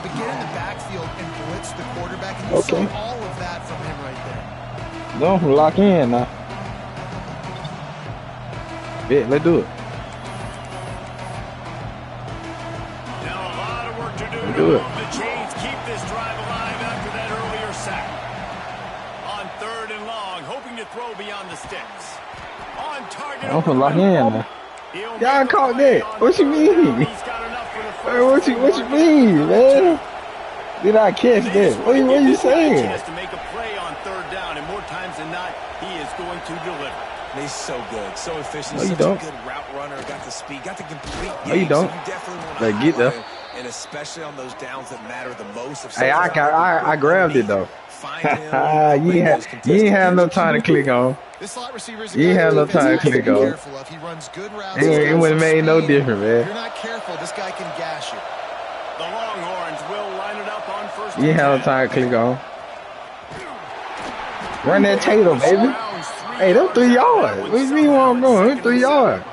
to get in the backfield and blitz the quarterback. And you saw all of that from him right there. Don't lock in now. Yeah, let's do it. Now a lot of work to do let's to do it. the chains keep this drive alive after that earlier sack. On 3rd and long, hoping to throw beyond the sticks. On target. I'm gonna lock in now. Y'all caught that. What you mean? Hey, what you mean, man? Did I catch that? What you saying? He has to make a play on 3rd down, and more times than not, he is going to deliver. He's so good, so efficient. No, you such don't. a good route runner. Got the speed, got the complete game. No, you don't. So you definitely want to Like, get there. and especially on those downs that matter the most. Hey, I grabbed it though. you ain't have no time to click on. This slot receiver is You ain't have no time to click on. If he runs good routes, It would have made no difference, if man. you're not careful, this guy can gash you. The Longhorns will line it up on 1st. You ain't have no time to click on. Run that Tato, baby. Hey, them 3 yards. What do you mean where I'm going? Them 3 yards.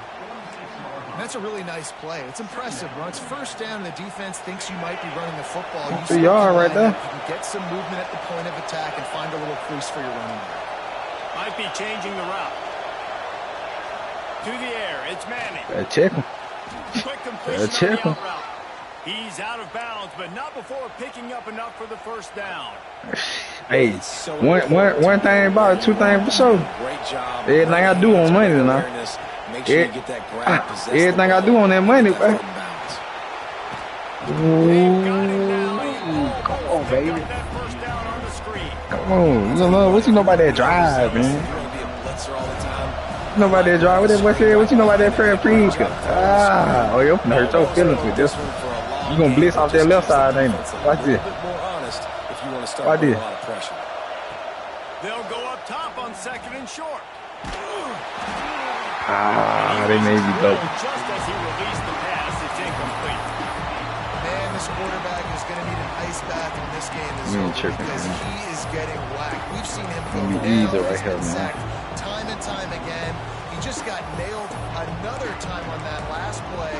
That's a really nice play. It's impressive. When it's 1st down and the defense thinks you might be running the football, you 3 yards right there. You can get some movement at the point of attack and find a little crease for your running back. Might be changing the route. To the air, it's Manning. Check him. Quick completion on the out route. He's out of bounds, but not before picking up enough for the 1st down. Hey, one thing about it, 2 things for sure. Great job. Everything I do on money now. Make sure you get that grab. Everything I do on that money, bro. Come on, baby. Come on. What you know about that drive, man? Nobody that drive. What you know about that fair preach? Oh, you're gonna hurt your feelings with this one. You gonna blitz off that left side, ain't it? Watch this. Watch this. They'll go up top on 2nd and short. They may be dope. Just as he released the pass, it's incomplete. Man, this quarterback is going to need an ice bath when this game is over because he is getting whacked. We've seen him go down, right here, sacked time and time again. He just got nailed another time on that last play.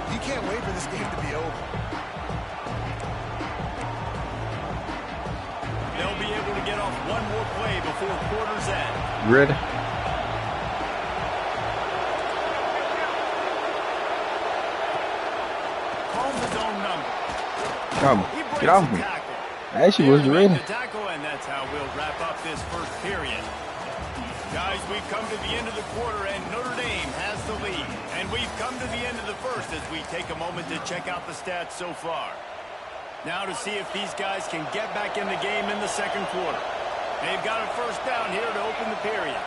He can't wait for this game to be over. They'll be able to get off one more play before quarter's end. Ready? Come on, get off me. I actually wasn't ready. And that's how we'll wrap up this 1st period. Guys, we've come to the end of the quarter, and Notre Dame has the lead. And we've come to the end of the 1st as we take a moment to check out the stats so far. Now to see if these guys can get back in the game in the 2nd quarter. They've got a 1st down here to open the period.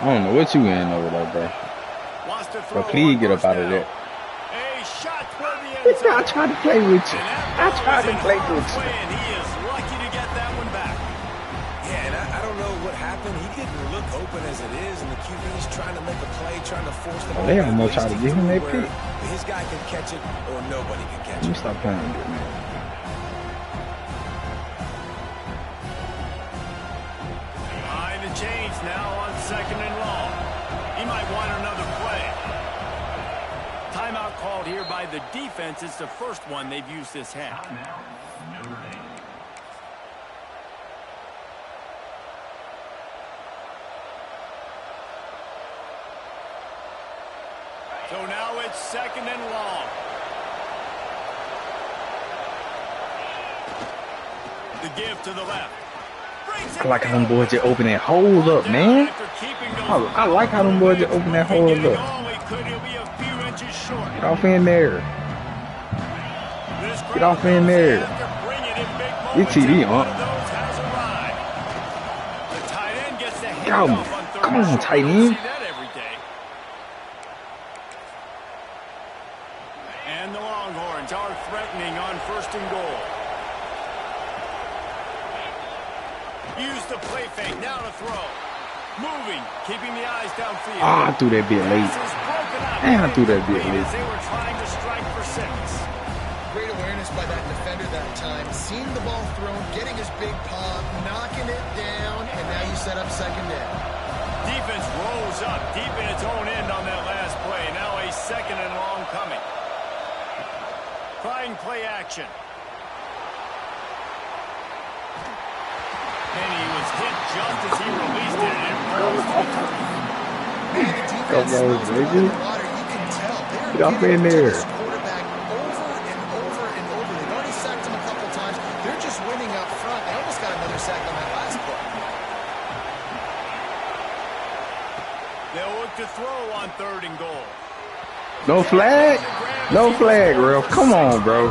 I don't know what you in over there, bro. But please get up out of there. I tried to play with you. I tried to play with you. And he is lucky to get that one back. Yeah, and I don't know what happened. He didn't look open as it is, and the QB's trying to make a play, trying to force the ball. They almost try to give him that pick. His guy can catch it, or nobody can catch it. Let me stop playing with it, man. Behind the chains now on 2nd and long. He might want another play. Timeout called here by the defense. It's the 1st one they've used this half. So now it's 2nd and long. The give to the left. I like how them boys just open that hole up, man. I like how them boys just open that hole up. Get off in there. Get off in there. Get TD on. Come on, tight end. And the Longhorns are threatening on 1st and goal. Use the play fake now to throw. Moving, keeping the eyes downfield. I threw that bit late. Man, I threw that bit late. They were trying to strike for 6. Great awareness by that defender that time. Seeing the ball thrown, getting his big paw, knocking it down, and now you set up 2nd down. Defense rose up deep in its own end on that last play. Now a 2nd and long coming. Trying play action. And he was hit just as he released it, and it falls to the turf. Man, the defense smells blood in the water. You can tell. Get up in there. This quarterback over and over and over. They've already sacked him a couple times. They're just winning up front. They almost got another sack on that last play. They'll look to throw on 3rd and goal. No flag? No flag, bro. Come on, bro.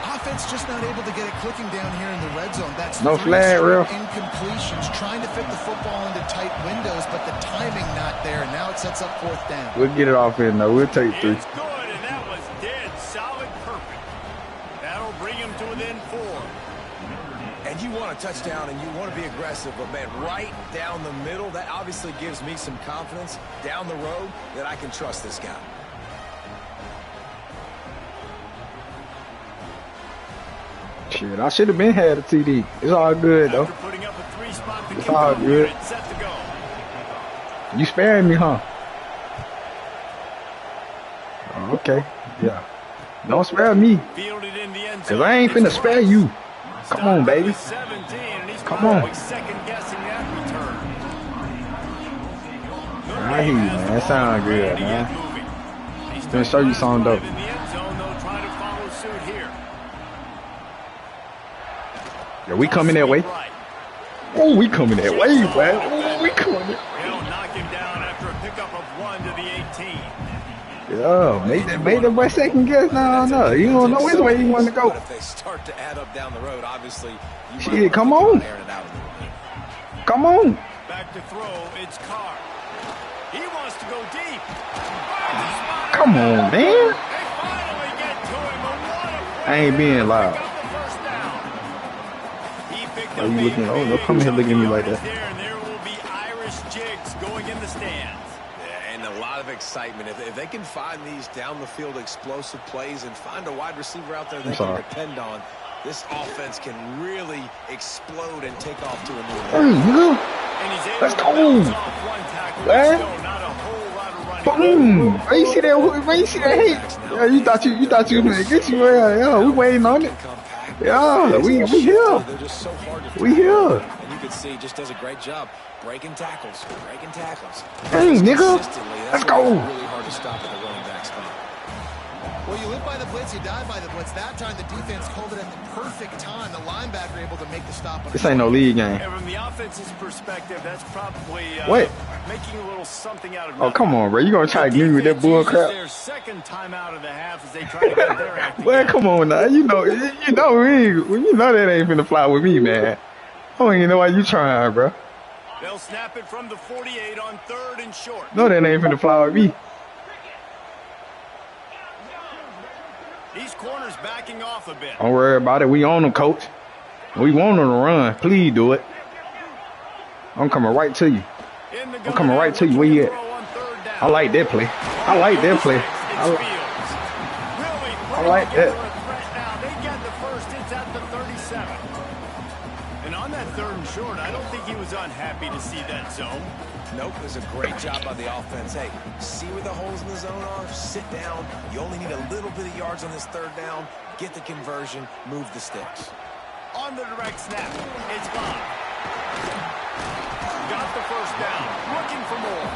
Offense just not able to get it clicking down here in the red zone. That's no flag, bro. Incompletions, trying to fit the football into tight windows, but the timing not there. Now it sets up 4th down. We'll get it off in, though. We'll take 3. It's good, and that was dead solid perfect. That'll bring him to within 4. And you want a touchdown, and you want to be aggressive, but, man, right down the middle, that obviously gives me some confidence down the road that I can trust this guy. Shit, I should have been had a TD. It's all good, though. It's all good. You sparing me, huh? Oh, okay, yeah. Don't spare me, because I ain't finna spare you. Come on, baby. Come on. I hear you, man. That sounds good, man. He's gonna show you something, though. Yeah, we coming that way. Oh, we coming that way, man. Oh, we coming. They'll knock him down after a pickup of 1 to the 18. Yeah, made that boy second guess. No. You don't know which way you want to go. If they start to add up down the road, obviously. Shit, come on. Come on. Back to throw. It's Carr. He wants to go deep. Come on, man. They finally get to him. I ain't being loud. Are you looking? Oh, don't come here looking at me like that. There will be Irish jigs going in the stands. Yeah, and a lot of excitement. If they can find these down the field explosive plays and find a wide receiver out there they can depend on, this offense can really explode and take off to a new level. Let's go. Boom. Where you see that? Where you see that hate? Yeah, you thought you was gonna get you. Yeah, we waiting on it. Yeah, we here. We here. And you can see just does a great job breaking tackles. Hey, nigga. Let's go. Really hard to stop at the running back spot. Well, you live by the blitz, you die by the blitz. That time the defense called it at the perfect time. The linebacker able to make the stop. This ain't no league game. And from the offense's perspective, that's probably making a little something out of nothing. Oh, come on, bro. You gonna try to give me with that bull crap? Their second time out of the half as they try to get their act well, come on now. You know that ain't finna fly with me, man. I don't even know why you trying, bro. They'll snap it from the 48 on 3rd and short. No, that ain't finna fly with me. These corners backing off a bit. Don't worry about it. We on them, coach. We want them to run. Please do it. I'm coming right to you. I'm coming right to you. Where you at? I like that play. I like that. They get the first. It's at the 37. And on that 3rd and short, I don't think he was unhappy to see that zone. Nope, it was a great job by the offense. Hey, see where the holes in the zone are? Sit down. You only need a little bit of yards on this 3rd down. Get the conversion. Move the sticks. On the direct snap, it's gone. Got the first down. Looking for more.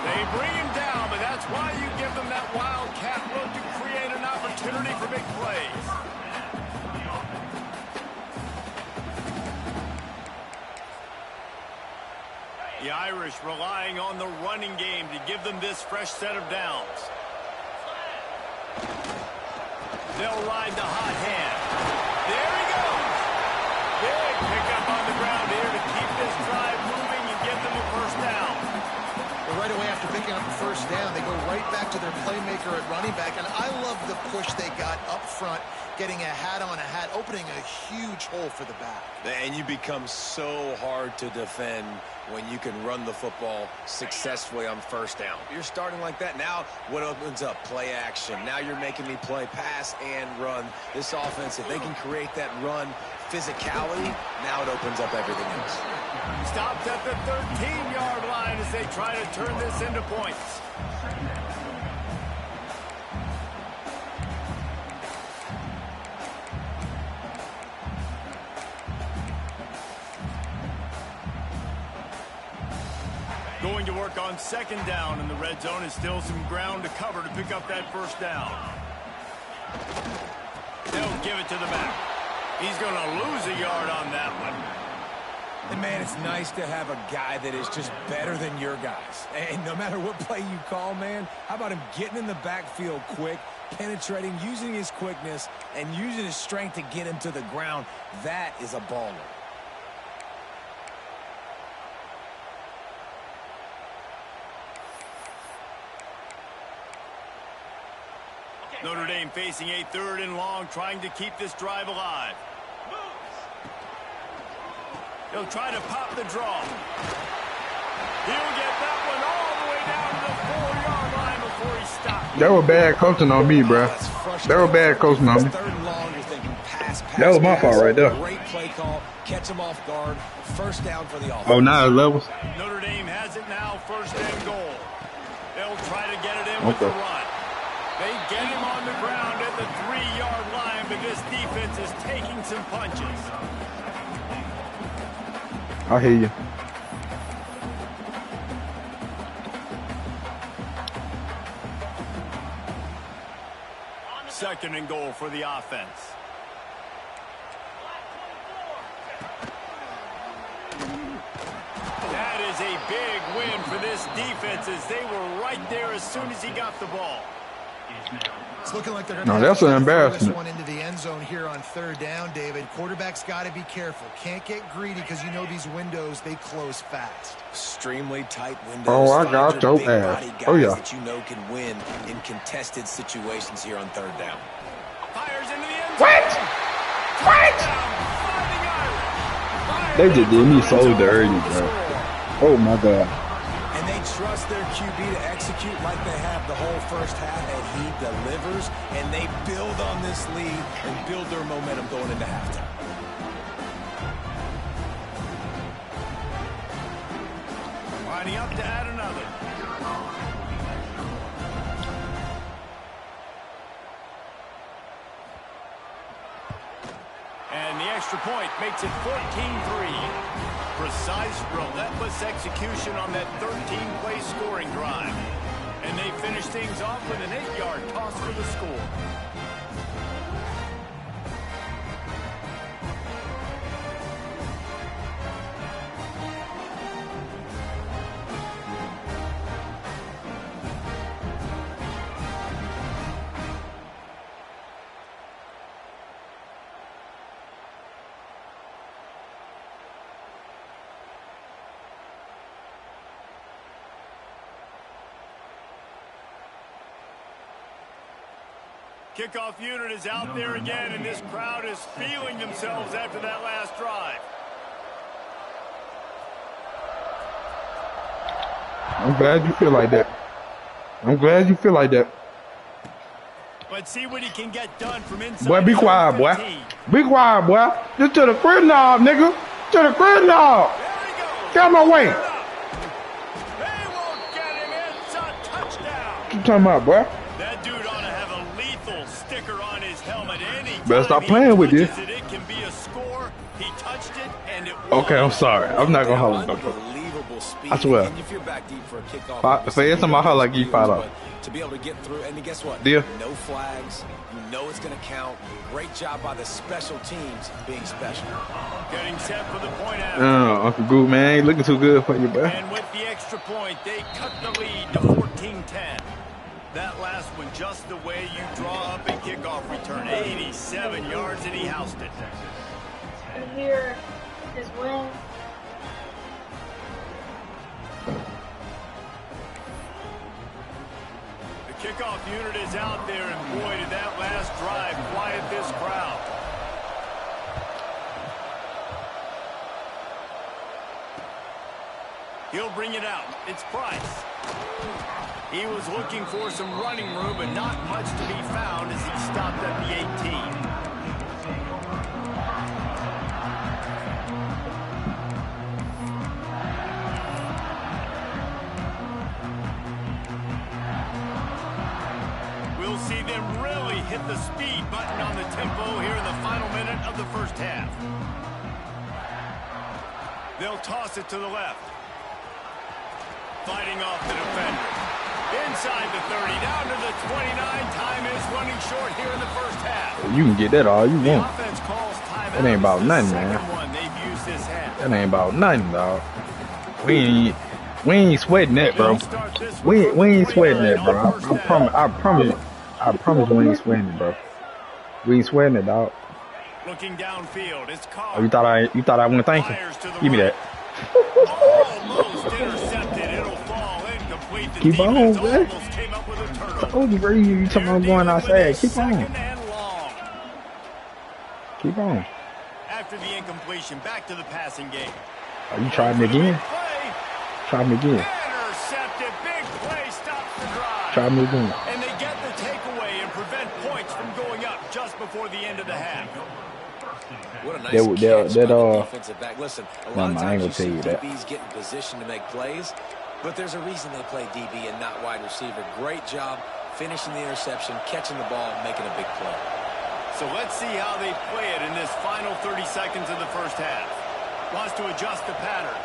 They bring him down, but that's why you give them that wildcat look to create an opportunity for big plays. The Irish relying on the running game to give them this fresh set of downs. They'll ride the hot hand. There he goes. Big pickup on the ground here to keep this drive moving and get them a first down. Well, right away after picking up the first down, they go right back to their playmaker at running back. And I love the push they got up front, getting a hat on a hat, opening a huge hole for the back. And you become so hard to defend when you can run the football successfully on first down. You're starting like that. Now what opens up? Play action. Now you're making me play pass and run. This offense, if they can create that run physicality, now it opens up everything else. Stopped at the 13-yard line as they try to turn this into points. going to work on second down, and the red zone is still some ground to cover to pick up that first down. They'll give it to the back. He's going to lose a yard on that one. And, man, it's nice to have a guy that is just better than your guys. And no matter what play you call, man, how about him getting in the backfield quick, penetrating, using his quickness, and using his strength to get him to the ground? That is a baller. Notre Dame facing a 3rd and long, trying to keep this drive alive. He'll try to pop the draw. He'll get that one all the way down to the 4-yard line before he stops. That was bad coaching on me, bro. That was bad coaching on me. 3rd and long, you're thinking pass, that was my fault right there. Great play call. Catch him off guard. First down for the offense. Oh, now it levels. Notre Dame has it now, 1st and goal. They'll try to get it in with the run. They get him on the ground at the 3-yard line, but this defense is taking some punches. I hear you. Second and goal for the offense. That is a big win for this defense, as they were right there as soon as he got the ball. It's looking like they're going to that's an embarrassment. This one into the end zone here on 3rd down, David. Quarterback's got to be careful. Can't get greedy because you know these windows, they close fast. Extremely tight windows. Oh, I got your ass. Oh, yeah. That you know can win in contested situations here on 3rd down. Fires into the end zone. What? They just did me so dirty, bro. Oh, my God. And they trust their QB to execute like they have the whole first half, and he delivers, and they build on this lead and build their momentum going into halftime. Lining up to add another. And the extra point makes it 14-3. Precise, relentless execution on that 13-play scoring drive. And they finish things off with an 8-yard toss for the score. Kickoff unit is out there again, and this crowd is feeling themselves after that last drive. I'm glad you feel like that. I'm glad you feel like that. Let's see what he can get done from inside. Boy, be quiet, boy. Be quiet, boy. Just to the crib knob, nigga. To the crib knob. Get out my way. They won't get him. It's a touchdown. What you talking about, boy? That dude ought to have a lethal sticker on his helmet. Better stop playing with this. It can be a score. He touched it, and it was. Okay, I'm sorry. I'm not gonna holler no more. I swear. And if you're back deep for a kickoff, If every time I holler, like you $5. To be able to get through, and guess what? Deal. No flags. You know it's going to count. Great job by the special teams being special. Getting set for the point after. Uncle Groot, man, ain't looking too good for you, bro. And with the extra point, they cut the lead to 14-10. That last one just the way you draw up a kickoff return. 87 yards, and he housed it. And here is win. The kickoff unit is out there, and boy, did that last drive quiet this crowd. He'll bring it out. It's Price. He was looking for some running room, but not much to be found as he stopped at the 18. We'll see them really hit the speed button on the tempo here in the final minute of the first half. They'll toss it to the left. Fighting off the defender. Inside the 30, down to the 29. Time is running short here in the first half. You can get that all you The want. offense calls timeout. That ain't about nothing, man. They've used this half. That ain't about nothing, dog. We ain't sweating that, bro. We ain't sweating that, bro. I promise we ain't sweating it, bro. We ain't sweating it, dog. Looking downfield, it's Carr. Oh, you thought I wouldn't thank you? Give me that. Almost intercepted. It'll fall incomplete. The Keep on, defense man. almost came up with a turnover. Told you, bro. You talking about going outside? Keep on. Second and long. Keep on. After the incompletion, back to the passing game. Are you trying me again? Play. Try me again. Intercepted. Big play. Stops the drive. Try me again. And they get the takeaway and prevent points from going up just before the end of the half. What a nice catch by the defensive back. Listen, a lot of times you see DBs get in position to make plays, but there's a reason they play DB and not wide receiver. Great job finishing the interception, catching the ball, making a big play. So let's see how they play it in this final 30 seconds of the first half. Wants to adjust the pattern.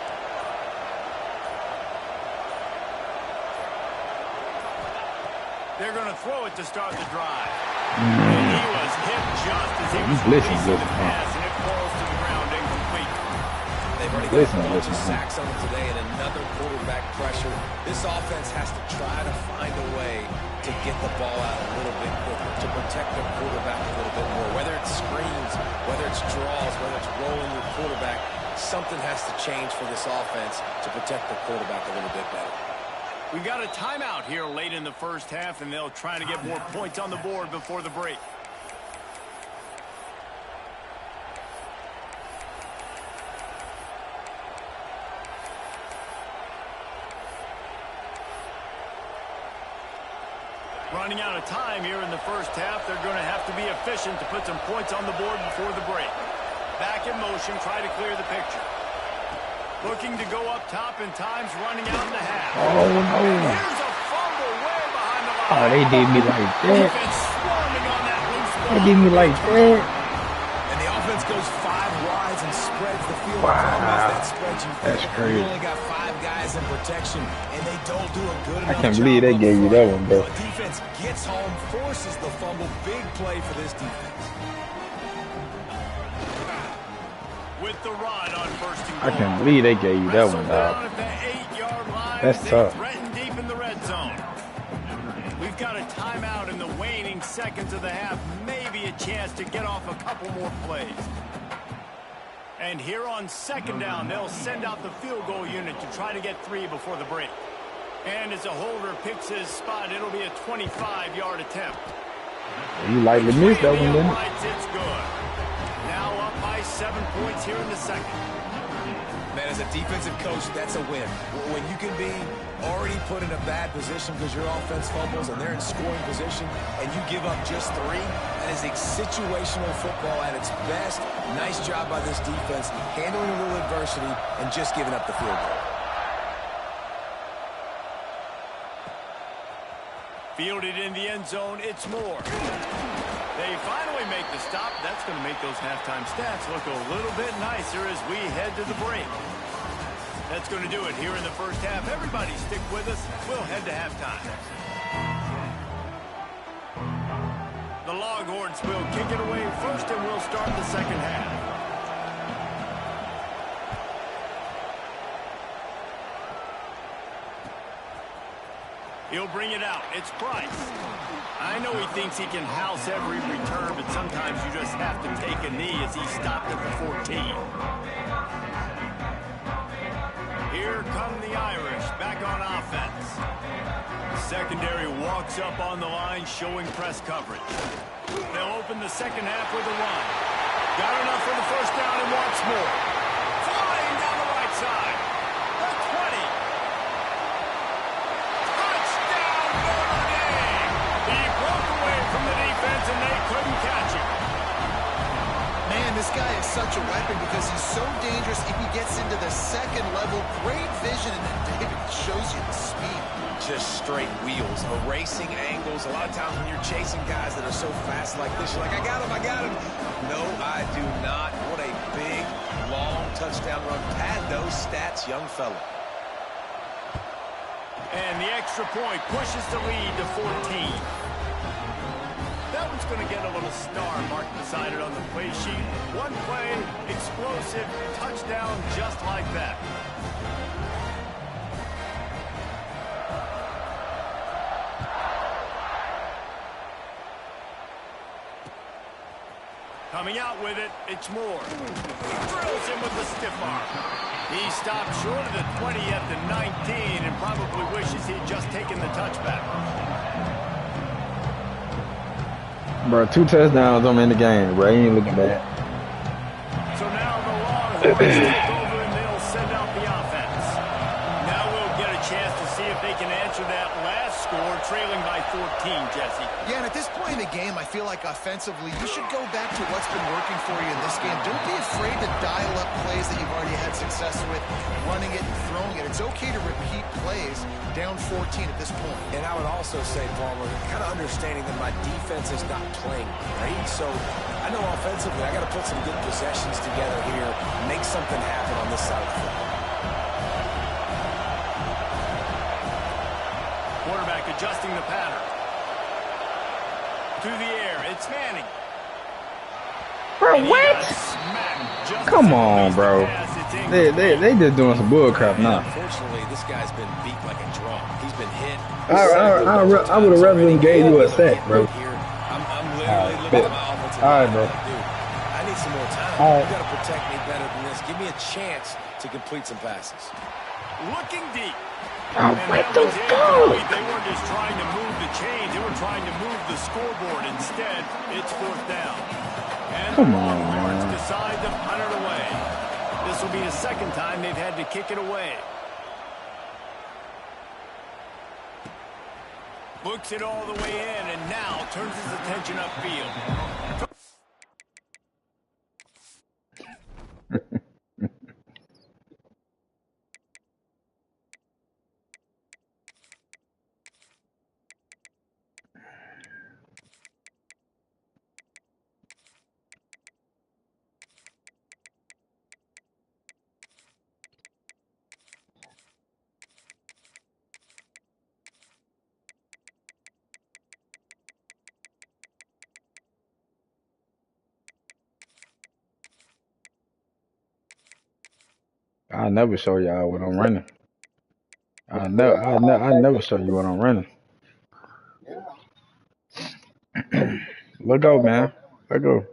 They're going to throw it to start the drive. And he was hit just as he was releasing the pass, and it falls to the ground incomplete. They've already got a bunch of sacks on them today and another quarterback pressure. This offense has to try to find a way to get the ball out a little bit quicker, to protect the quarterback a little bit more. Whether it's screens, whether it's draws, whether it's rolling your quarterback, something has to change for this offense to protect the quarterback a little bit better. We got a timeout here late in the first half, and they'll try to get more points on the board before the break. Running out of time here in the first half. They're going to have to be efficient to put some points on the board before the break. Back in motion, try to clear the picture. Looking to go up top, and time's running out in the half. Oh, no. Here's a fumble way behind the line. Oh, they did me like that. Defense swarming on that loose ball. They did me like that. And the offense goes 5 wides and spreads the field. Wow. That's crazy. You only got 5 guys in protection, and they don't do a good enough I can't believe they gave you that one, bro. The defense gets home, forces the fumble. Big play for this defense. With the rod on first and goal. I can't believe they gave you that one, dog. That's tough. Threatened deep in the red zone. We've got a timeout in the waning seconds of the half. Maybe a chance to get off a couple more plays. And here on second down, they'll send out the field goal unit to try to get 3 before the break. And as a holder picks his spot, it'll be a 25-yard attempt. You lightly missed that one, didn't you? It's good. Now up by 7 points here in the second. Man, as a defensive coach, that's a win. When you can be already put in a bad position because your offense fumbles and they're in scoring position and you give up just 3, that is a situational football at its best. Nice job by this defense, handling a little adversity and just giving up the field goal. Fielded in the end zone, it's Moore. They finally make the stop. That's going to make those halftime stats look a little bit nicer as we head to the break. That's going to do it here in the first half. Everybody stick with us. We'll head to halftime. The Longhorns will kick it away first, and we'll start the second half. He'll bring it out. It's Price. I know he thinks he can house every return, but sometimes you just have to take a knee as he stopped at the 14. Here come the Irish back on offense. Secondary walks up on the line, showing press coverage. They'll open the second half with a run. Got enough for the first down and wants more. Flying down the right side. The 20. Touchdown, Notre Dame. He broke away from the defense and they couldn't catch him. Man, this guy is such a weapon because he's so dangerous if he gets into the second level. Great vision, and then David shows you the speed. Just straight wheels, erasing angles. A lot of times when you're chasing guys that are so fast like this, you're like, I got him, I got him. No, I do not. What a big, long touchdown run. Pad those stats, young fella. And the extra point pushes the lead to 14. That one's going to get a little star mark beside it on the play sheet. One play, explosive, touchdown just like that. Coming out with it, it's Moore. He drills him with the stiff arm. He stopped short of the 20 at the 19 and probably wishes he'd just taken the touchback. Bro, 2 touchdowns, I'm in the game, bro. He ain't looking bad. So now the Longhorns take over and they'll send out the offense. Now we'll get a chance to see if they can answer that last score, trailing by 14, Jesse. Yeah, and at this point in the game, I feel like offensively, you should go back to what's been working for you in this game. Don't be afraid to dial up plays that you've already had success with, running it and throwing it. It's okay to repeat plays down 14 at this point. And I would also say, Palmer, kind of understanding that my defense is not playing great. So I know offensively I got to put some good possessions together here, make something happen on this side of the football. Quarterback adjusting the pattern. To the air, it's Manning. Bro, what? Come on, bro. They just doing some bull crap now. Unfortunately, this guy's been beat like a drum. He's been hit. I would have rather than gave you a sack, bro. I'm literally looking at my offensive line. Dude, I need some more time. You got to protect me better than this. Give me a chance to complete some passes. Looking deep. Oh, what the fuck? They weren't just trying to move the chains. They were trying to move the scoreboard. Instead, it's 4th down. And Come the on, Longhorns man. decide to punt it away. This will be the second time they've had to kick it away. Looks it all the way in, and now turns his attention upfield. I never show y'all what I'm running. I never show you what I'm running. Let go, man. Let go.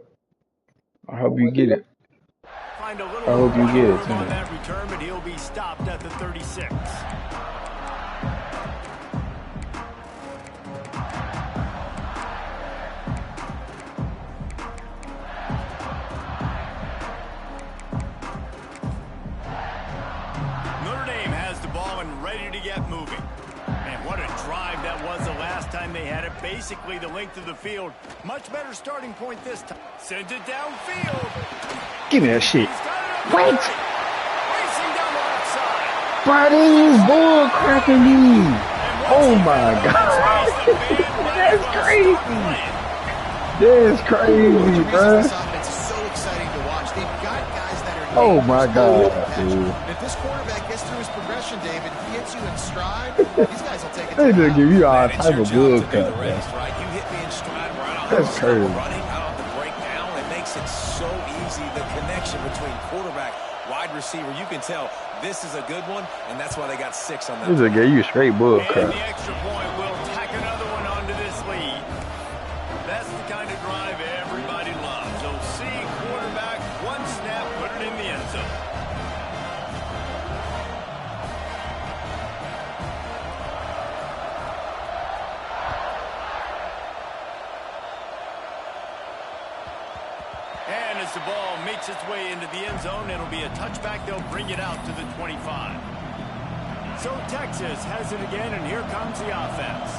I hope you get it. Find a I little hope you get it, room too. on that return, but he'll be stopped at the 36. Notre Dame has the ball and ready to get moving. Man, what a drive that was the last time they had it. Basically the length of the field. Much better starting point this time. Sends it downfield. Give me that shit. He's got it up What? the right. Racing down the left side. Bro, these bull cracking me. Oh my god. That's crazy. That's crazy, bro. This offense is so exciting to watch. They've got guys that are Oh my god, dude. If this quarterback gets through his progression, David, he hits you in stride, these guys will take it. They just give you all It's type your of job bull to do crap, the man. rest, right? You hit me in stride where I don't That's have to stop crazy. running. I don't have to break down. It makes it so easy. The connection between quarterback, wide receiver, you can tell this is a good one, and that's why they got 6 on that. They just give you straight bull And crap. the extra point will tack another one onto this lead. That's the kind of drive everybody loves. So see quarterback, one snap, put it in the end zone. And as the ball makes its way into the end zone, it'll be a touchback. They'll bring it out to the 25. So Texas has it again, and here comes the offense.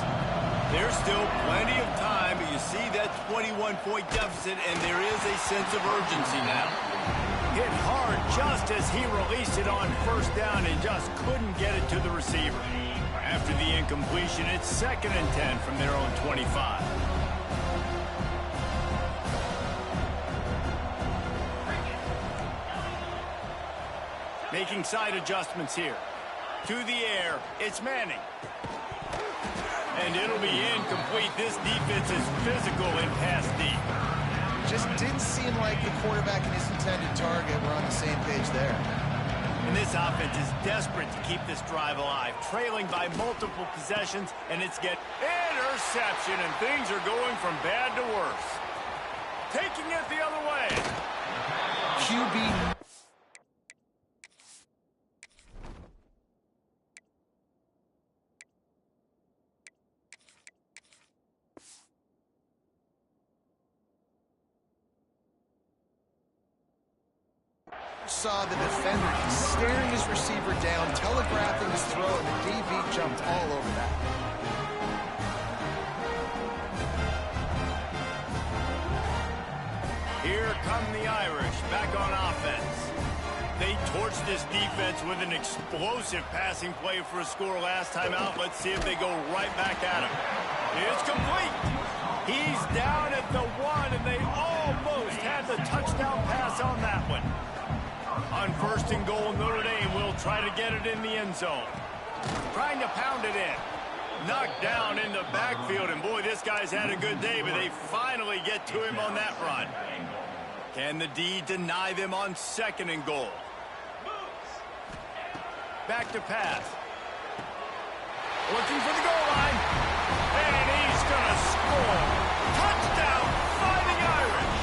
There's still plenty of time, but you see that 21-point deficit, and there is a sense of urgency now. Hit hard just as he released it on 1st down and just couldn't get it to the receiver. After the incompletion, it's 2nd and 10 from their own 25. Making side adjustments here. To the air, it's Manning. And it'll be incomplete. This defense is physical in pass deep. Just didn't seem like the quarterback and his intended target were on the same page there. And this offense is desperate to keep this drive alive, trailing by multiple possessions, and it's get interception, and things are going from bad to worse. Taking it the other way. QB. Saw the defender staring his receiver down, telegraphing his throw, and the DB jumped all over that. Here come the Irish, back on offense. They torched this defense with an explosive passing play for a score last time out. Let's see if they go right back at him. It's complete. He's down at the 1, and they almost had the touchdown pass on that one. On 1st and goal, Notre Dame will try to get it in the end zone. Trying to pound it in. Knocked down in the backfield, and boy, this guy's had a good day, but they finally get to him on that run. Can the D deny them on 2nd and goal? Back to pass. Looking for the goal line. And he's going to score. Touchdown, Fighting Irish.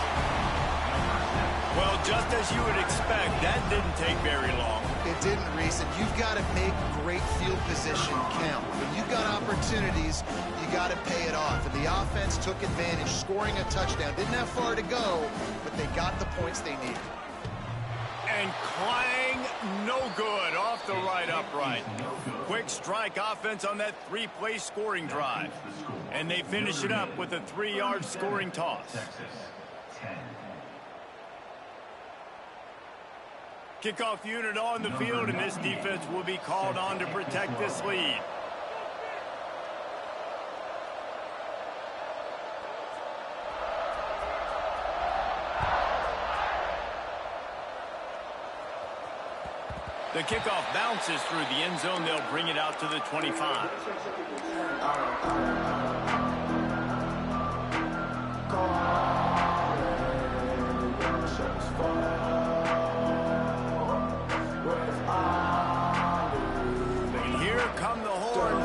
Well, just as you would expect, that didn't take very long. It didn't, Reese, and you've got to make great field position count. When you've got opportunities, you got to pay it off. And the offense took advantage, scoring a touchdown. Didn't have far to go, but they got the points they needed. And clang, no good, off the right upright. Quick strike offense on that 3-play scoring drive. And they finish it up with a 3-yard scoring toss. Kickoff unit on the field, and this defense will be called on to protect this lead. The kickoff bounces through the end zone. They'll bring it out to the 25.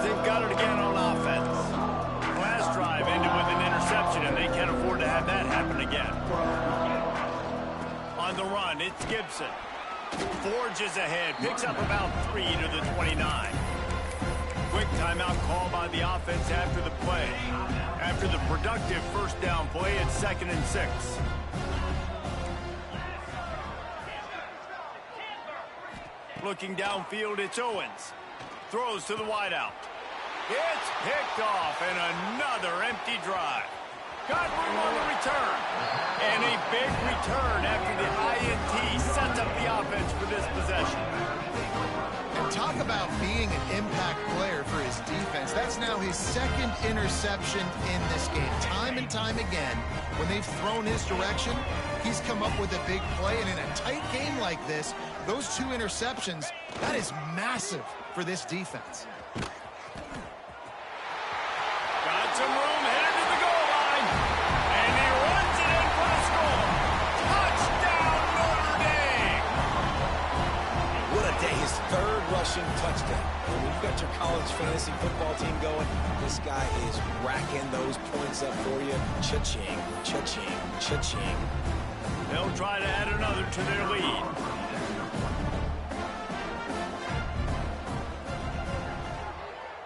They've got it again on offense. Last drive ended with an interception, and they can't afford to have that happen again. On the run, it's Gibson. Forges ahead, picks up about 3 to the 29. Quick timeout call by the offense after the play. After the productive first down play, it's 2nd and 6. Looking downfield, it's Owens. Throws to the wideout. It's picked off, and another empty drive. Got room on the return. And a big return after the INT sets up the offense for this possession. And talk about being an impact player for his defense. That's now his 2nd interception in this game. Time and time again, when they've thrown his direction, he's come up with a big play. And in a tight game like this, those 2 interceptions, that is massive for this defense. Got some room, headed to the goal line, and he runs it in for the score. Touchdown, Notre Dame! What a day, his 3rd rushing touchdown. And when you've got your college fantasy football team going, this guy is racking those points up for you. Cha-ching, cha-ching, cha-ching. They'll try to add another to their lead.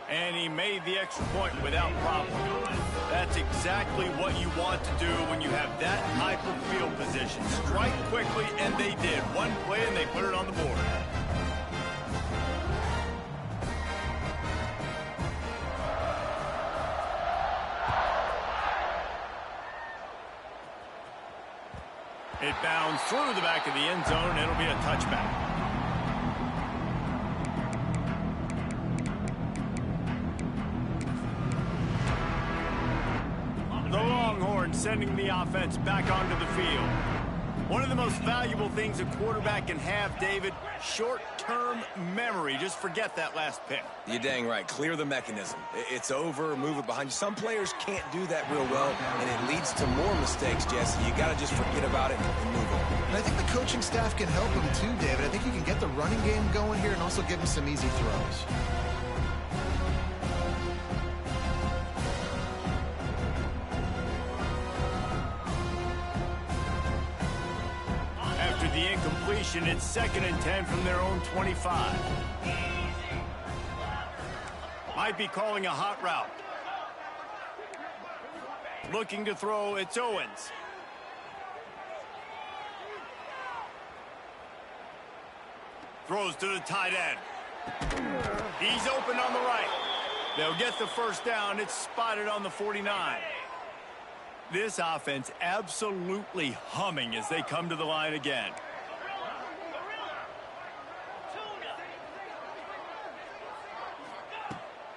And he made the extra point without problem. That's exactly what you want to do when you have that type of field position. Strike quickly, and they did. One play, and they put it on the board. It bounds through the back of the end zone. It'll be a touchback. The Longhorns sending the offense back onto the field. One of the most valuable things a quarterback can have, David, short-term memory. Just forget that last pick. You're dang right. Clear the mechanism. It's over, move it behind you. Some players can't do that real well, and it leads to more mistakes, Jesse. You got to just forget about it and move on. And I think the coaching staff can help him too, David. I think you can get the running game going here and also give him some easy throws. After the incompletion, it's 2nd and 10 from their own 25. Might be calling a hot route. Looking to throw, it's Owens. Throws to the tight end. He's open on the right. They'll get the first down. It's spotted on the 49. This offense absolutely humming as they come to the line again.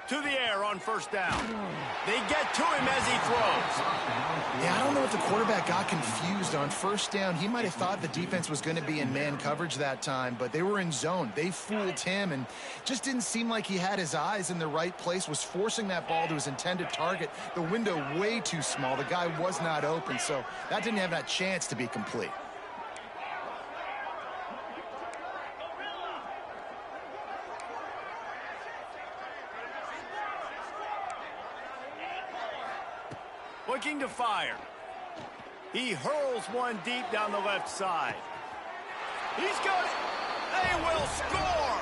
To the air on first down. They get to him as he throws. Yeah, I don't know if the quarterback got confused on first down. He might have thought the defense was going to be in man coverage that time, but they were in zone. They fooled him and just didn't seem like he had his eyes in the right place, was forcing that ball to his intended target. The window way too small. The guy was not open, so that didn't have that chance to be complete. Looking to fire. He hurls one deep down the left side. He's got it. They will score.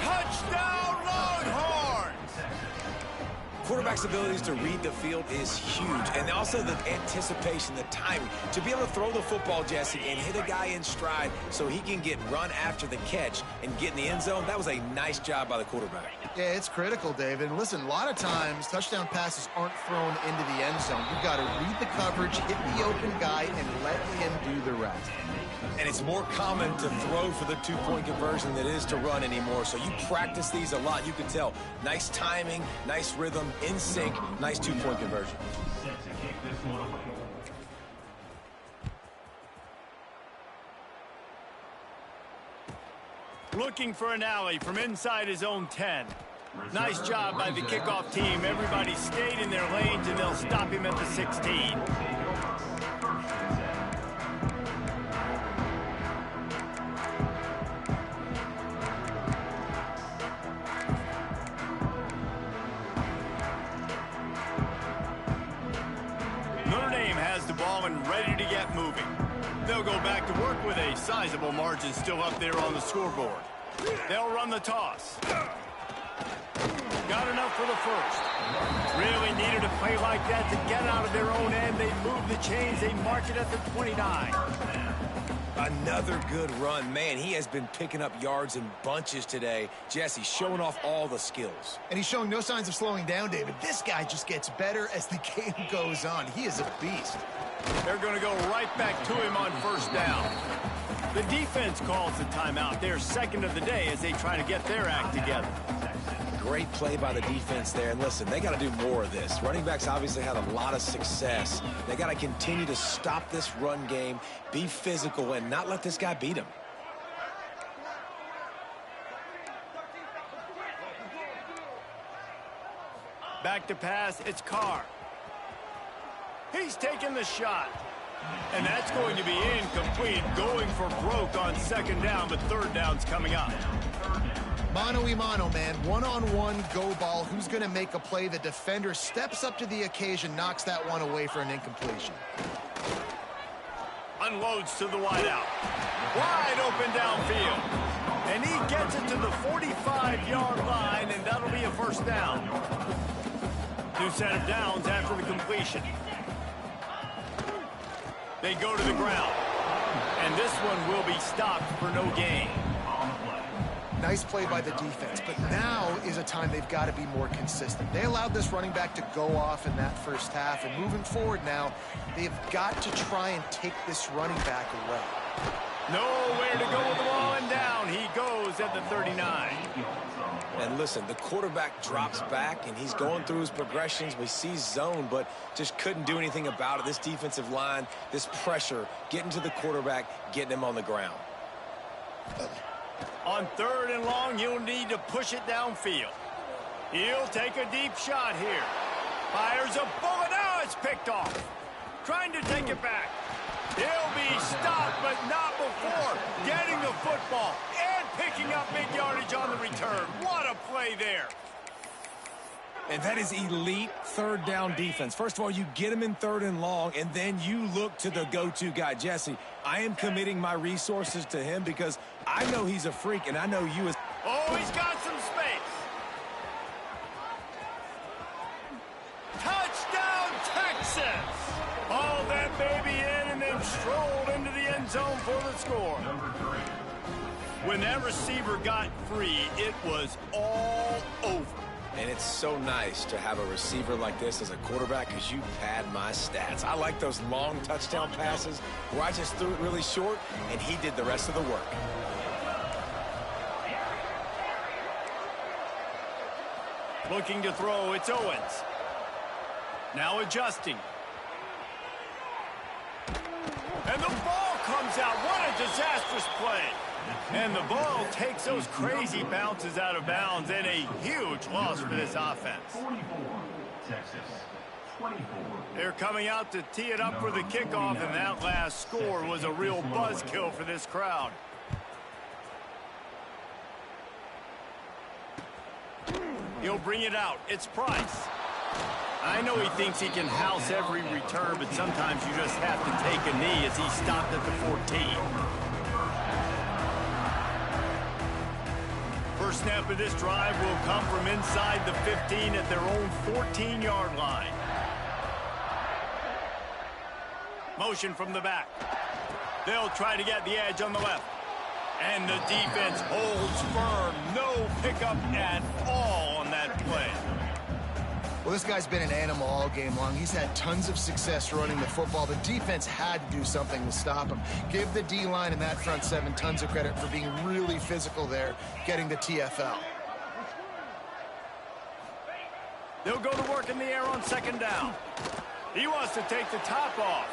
Touchdown, Longhorns. Quarterback's abilities to read the field is huge, and also the anticipation, the timing. To be able to throw the football, Jesse, and hit a guy in stride so he can get run after the catch and get in the end zone, that was a nice job by the quarterback. Yeah, it's critical, David. And listen, a lot of times touchdown passes aren't thrown into the end zone. You've got to read the coverage, hit the open guy, and let him do the rest. And it's more common to throw for the two-point conversion than it is to run anymore. So you practice these a lot. You can tell. Nice timing, nice rhythm, in sync, nice two-point conversion. Looking for an alley from inside his own 10. Nice job by the kickoff team. Everybody stayed in their lanes, and they'll stop him at the 16. Notre Dame has the ball and ready to get moving. They'll go back to work with a sizable margin still up there on the scoreboard. They'll run the toss. Got enough for the first. Really needed a play like that to get out of their own end. They move the chains. They mark it at the 29. Another good run. Man, he has been picking up yards in bunches today. Jesse showing off all the skills. And he's showing no signs of slowing down, David. This guy just gets better as the game goes on. He is a beast. They're going to go right back to him on first down. The defense calls the timeout. They're second of the day as they try to get their act together. Great play by the defense there. And listen, they got to do more of this. Running backs obviously had a lot of success. They got to continue to stop this run game, be physical, and not let this guy beat him. Back to pass, it's Carr. He's taking the shot. And that's going to be incomplete. Going for broke on second down, but third down's coming up. Mano-a-mano, man. One-on-one go ball. Who's going to make a play? The defender steps up to the occasion, knocks that one away for an incompletion. Unloads to the wideout. Wide open downfield. And he gets it to the 45-yard line, and that'll be a first down. New set of downs after the completion. They go to the ground. And this one will be stopped for no gain. Nice play by the defense, but now is a time they've got to be more consistent. They allowed this running back to go off in that first half, and moving forward now, they've got to try and take this running back away. Nowhere to go with the ball, and down he goes at the 39. And listen, the quarterback drops back, and he's going through his progressions. We see zone, but just couldn't do anything about it. This defensive line, this pressure, getting to the quarterback, getting him on the ground. On 3rd and long, you'll need to push it downfield. He'll take a deep shot here. Fires a bullet. Now it's picked off. Trying to take it back. He'll be stopped, but not before getting the football and picking up big yardage on the return. What a play there. And that is elite 3rd down defense. First of all, you get him in 3rd and long, and then you look to the go-to guy. Jesse, I am committing my resources to him because I know he's a freak, and I know you as... Oh, he's got some space. Touchdown, Texas! Hauled that baby in and then strolled into the end zone for the score. When that receiver got free, it was all over. And it's so nice to have a receiver like this as a quarterback because you pad my stats. I like those long touchdown passes where I just threw it really short and he did the rest of the work. Looking to throw, it's Owens. Now adjusting. And the ball comes out. What a disastrous play. And the ball takes those crazy bounces out of bounds, and a huge loss for this offense. They're coming out to tee it up for the kickoff, and that last score was a real buzzkill for this crowd. He'll bring it out. It's Price. I know he thinks he can house every return, but sometimes you just have to take a knee as he stopped at the 14. First snap of this drive will come from inside the 15 at their own 14-yard line. Motion from the back. They'll try to get the edge on the left. And the defense holds firm. No pickup at all on that play. Well, this guy's been an animal all game long. He's had tons of success running the football. The defense had to do something to stop him. Give the D-line and that front seven tons of credit for being really physical there, getting the TFL. They'll go to work in the air on 2nd down. He wants to take the top off.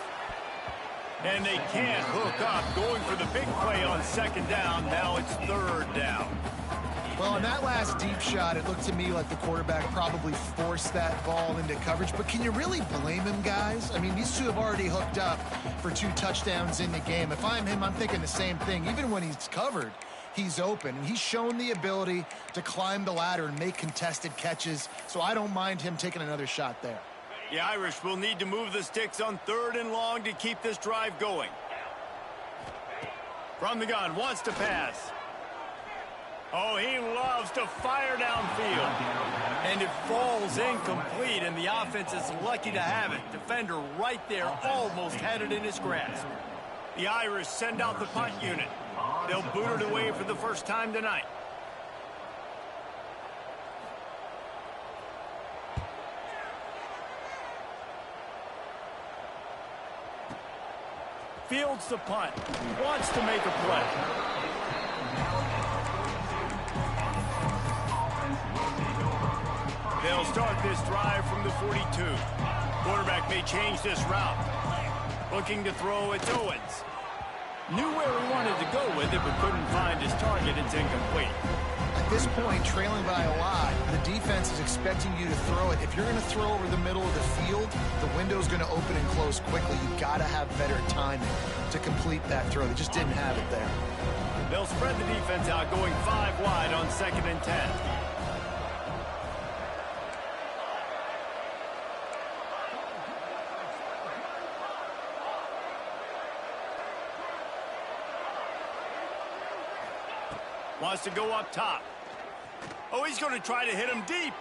And they can't hook up, going for the big play on 2nd down. Now it's 3rd down. Well, on that last deep shot, it looked to me like the quarterback probably forced that ball into coverage. But can you really blame him, guys? I mean, these two have already hooked up for 2 touchdowns in the game. If I'm him, I'm thinking the same thing. Even when he's covered, he's open. And he's shown the ability to climb the ladder and make contested catches. So I don't mind him taking another shot there. The Irish will need to move the sticks on 3rd and long to keep this drive going. From the gun, wants to pass. Oh, he loves to fire downfield. And it falls incomplete, and the offense is lucky to have it. Defender right there almost had it in his grasp. The Irish send out the punt unit. They'll boot it away for the first time tonight. Fields the punt. Wants to make a play. They'll start this drive from the 42. Quarterback may change this route. Looking to throw, it's Owens. Knew where he wanted to go with it, but couldn't find his target. It's incomplete. At this point, trailing by a lot, the defense is expecting you to throw it. If you're going to throw over the middle of the field, the window's going to open and close quickly. You've got to have better timing to complete that throw. They just didn't have it there. They'll spread the defense out, going 5 wide on 2nd and 10. Wants to go up top. Oh, he's going to try to hit him deep.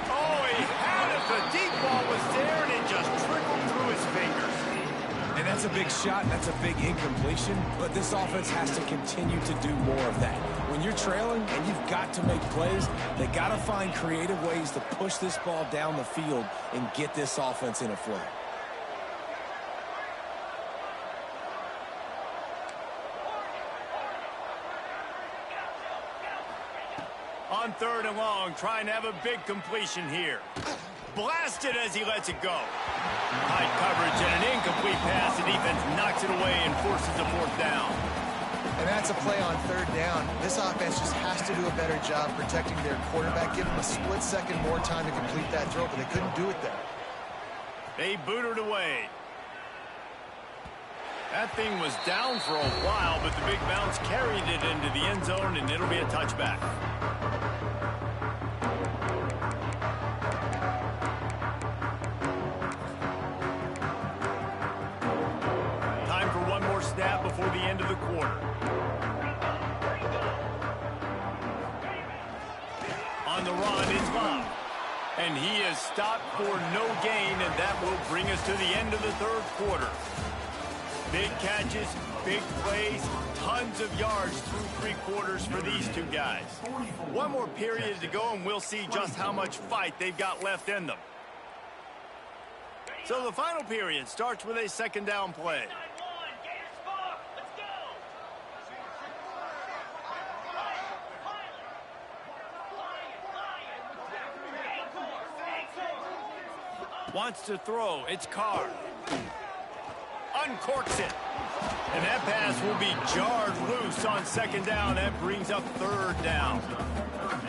Oh, he had it. The deep ball was there, and it just trickled through his fingers. And that's a big shot, and that's a big incompletion, but this offense has to continue to do more of that. When you're trailing and you've got to make plays, they got to find creative ways to push this ball down the field and get this offense in a flow. On 3rd and long, trying to have a big completion here. Blasted as he lets it go. High coverage and an incomplete pass. The defense knocks it away and forces a 4th down. And that's a play on 3rd down. This offense just has to do a better job protecting their quarterback. Give them a split second more time to complete that throw, but they couldn't do it there. They booted away. That thing was down for a while, but the big bounce carried it into the end zone, and it'll be a touchback. Time for one more snap before the end of the quarter. On the run, it's Love. And he is stopped for no gain, and that will bring us to the end of the 3rd quarter. Big catches, big plays, tons of yards through 3 quarters for these two guys. One more period to go, and we'll see just how much fight they've got left in them. So the final period starts with a 2nd down play. Wants to throw. It's Carr. Uncorks it. And that pass will be jarred loose on 2nd down. That brings up 3rd down.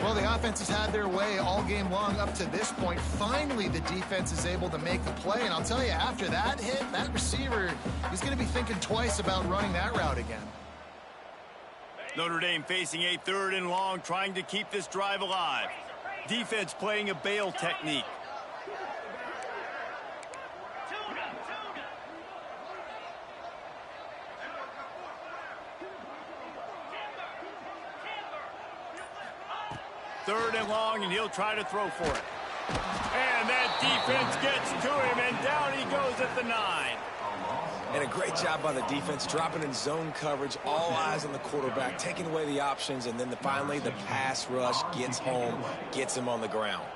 Well, the offense has had their way all game long up to this point. Finally, the defense is able to make the play. And I'll tell you, after that hit, that receiver, he's going to be thinking twice about running that route again. Notre Dame facing a 3rd and long, trying to keep this drive alive. Defense playing a bail technique. Third and long, and he'll try to throw for it. And that defense gets to him, and down he goes at the 9. And a great job by the defense, dropping in zone coverage, all eyes on the quarterback, taking away the options, and then finally the pass rush gets home, gets him on the ground.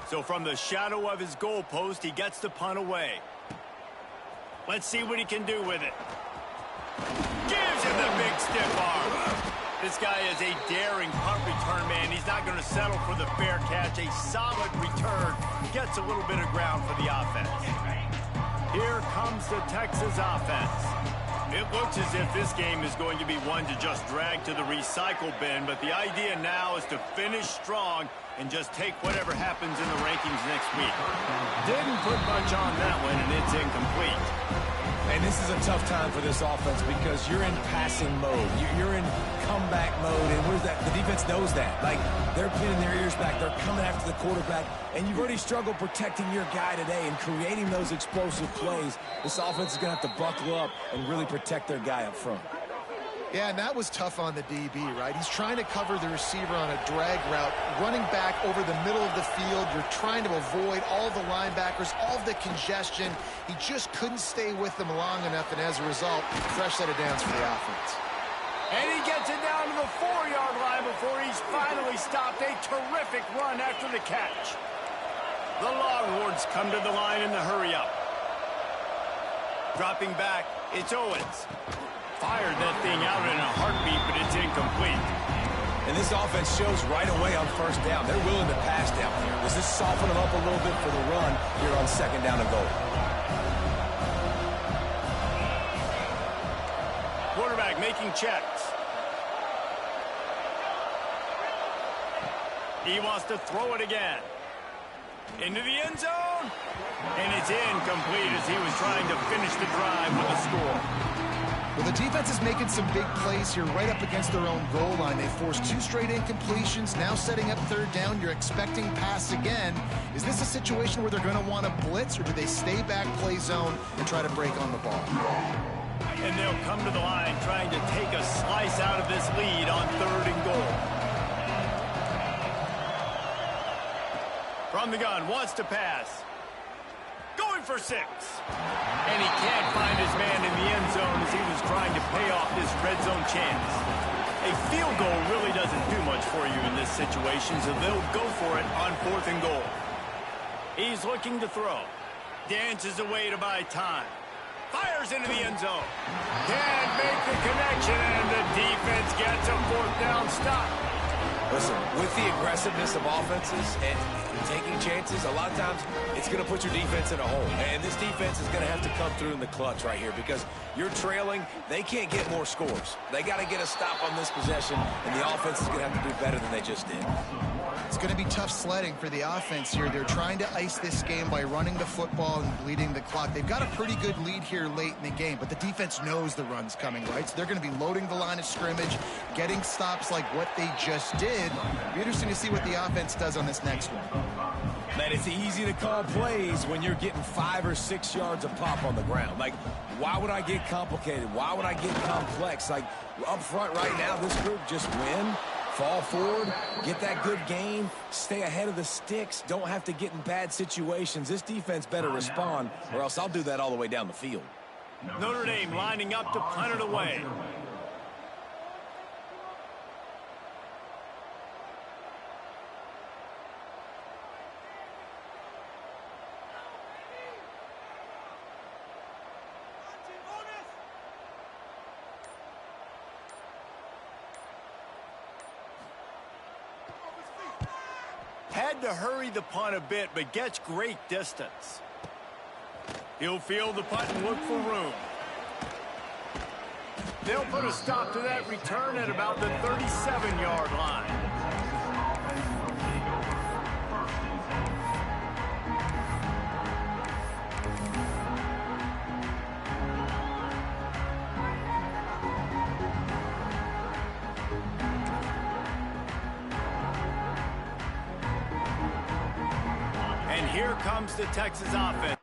So from the shadow of his goalpost, he gets the punt away. Let's see what he can do with it. Gives him the big stiff arm. This guy is a daring punt return man. He's not going to settle for the fair catch. A solid return. Gets a little bit of ground for the offense. Here comes the Texas offense. It looks as if this game is going to be one to just drag to the recycle bin, but the idea now is to finish strong and just take whatever happens in the rankings next week. Didn't put much on that one, and it's incomplete. And this is a tough time for this offense because you're in passing mode. You're in comeback mode, and where's that? The defense knows that. Like, they're pinning their ears back. They're coming after the quarterback, and you've already struggled protecting your guy today and creating those explosive plays. This offense is going to have to buckle up and really protect their guy up front. Yeah, and that was tough on the DB, right? He's trying to cover the receiver on a drag route, running back over the middle of the field. You're trying to avoid all the linebackers, all the congestion. He just couldn't stay with them long enough, and as a result, fresh set of downs for the offense. And he gets it down to the 4-yard line before he's finally stopped. A terrific run after the catch. The Longhorns come to the line in the hurry-up. Dropping back, it's Owens. Fired that thing out in a heartbeat, but it's incomplete. And this offense shows right away on first down. They're willing to pass down here. Does this soften them up a little bit for the run here on 2nd down and goal? Quarterback making checks. He wants to throw it again. Into the end zone. And it's incomplete as he was trying to finish the drive with a score. Well, the defense is making some big plays here right up against their own goal line. They forced 2 straight incompletions, now setting up 3rd down. You're expecting pass again. Is this a situation where they're going to want to blitz, or do they stay back, play zone, and try to break on the ball? And they'll come to the line trying to take a slice out of this lead on 3rd and goal. From the gun, wants to pass. Going for 6. And he can't find his man in the end zone as he was trying to pay off this red zone chance. A field goal really doesn't do much for you in this situation, so they'll go for it on 4th and goal. He's looking to throw. Dances away to buy time. Fires into the end zone. Can't make the connection, and the defense gets a 4th down stop. Listen, with the aggressiveness of offenses and taking chances, a lot of times it's going to put your defense in a hole. And this defense is going to have to come through in the clutch right here because you're trailing. They can't get more scores. They got to get a stop on this possession, and the offense is going to have to do better than they just did. It's going to be tough sledding for the offense here. They're trying to ice this game by running the football and bleeding the clock. They've got a pretty good lead here late in the game, but the defense knows the run's coming, right? So they're going to be loading the line of scrimmage, getting stops like what they just did. It'll be interesting to see what the offense does on this next one. Man, it's easy to call plays when you're getting 5 or 6 yards of pop on the ground. Like, why would I get complicated? Why would I get complex? Like, up front right now, this group just win. Fall forward, get that good gain, stay ahead of the sticks, don't have to get in bad situations. This defense better respond, or else I'll do that all the way down the field. Notre Dame lining up to punt it away. Had to hurry the punt a bit, but gets great distance. He'll field the punt and look for room. They'll put a stop to that return at about the 37-yard line. And here comes the Texas offense.